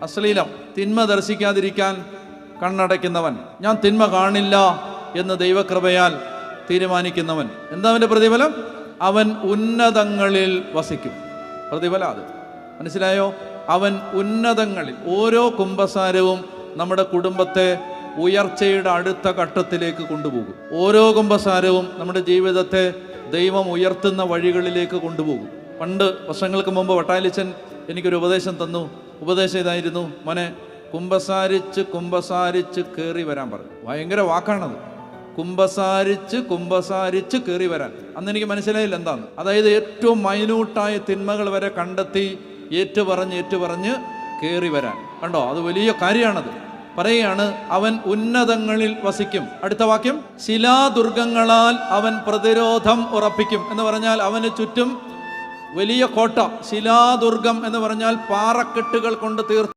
അശ്ലീലം. തിന്മ ദർശിക്കാതിരിക്കാൻ കണ്ണടയ്ക്കുന്നവൻ, ഞാൻ തിന്മ കാണില്ല എന്ന് ദൈവകൃപയാൽ തീരുമാനിക്കുന്നവൻ, എന്താ അവൻ്റെ പ്രതിഫലം? അവൻ ഉന്നതങ്ങളിൽ വസിക്കും. പ്രതിഫലം അത് മനസ്സിലായോ? അവൻ ഉന്നതങ്ങളിൽ. ഓരോ കുമ്പസാരവും നമ്മുടെ കുടുംബത്തെ ഉയർച്ചയുടെ അടുത്ത ഘട്ടത്തിലേക്ക് കൊണ്ടുപോകും. ഓരോ കുമ്പസാരവും നമ്മുടെ ജീവിതത്തെ ദൈവം ഉയർത്തുന്ന വഴികളിലേക്ക് കൊണ്ടുപോകും. പണ്ട് വർഷങ്ങൾക്ക് മുമ്പ് വട്ടാലിച്ചൻ എനിക്കൊരു ഉപദേശം തന്നു. ഉപദേശം ഇതായിരുന്നു: മോനെ, കുമ്പസാരിച്ച് കുമ്പസാരിച്ച് കയറി വരാൻ പറഞ്ഞു. ഭയങ്കര വാക്കാണത്, കുമ്പസാരിച്ച് കുമ്പസാരിച്ച് കയറി വരാൻ. അന്ന് എനിക്ക് മനസ്സിലായില്ല എന്താന്ന്. അതായത് ഏറ്റവും മൈന്യൂട്ടായ തിന്മകൾ വരെ കണ്ടെത്തി ഏറ്റുപറഞ്ഞ് കയറി വരാൻ. കണ്ടോ, അത് വലിയ കാര്യമാണത്. പറയുകയാണ്, അവൻ ഉന്നതങ്ങളിൽ വസിക്കും. അടുത്ത വാക്യം, ശിലാദുർഗങ്ങളാൽ അവൻ പ്രതിരോധം ഉറപ്പിക്കും എന്ന് പറഞ്ഞാൽ അവന് ചുറ്റും വലിയ കോട്ട. ശിലാദുർഗം എന്ന് പറഞ്ഞാൽ പാറക്കെട്ടുകൾ കൊണ്ട് തീർത്ത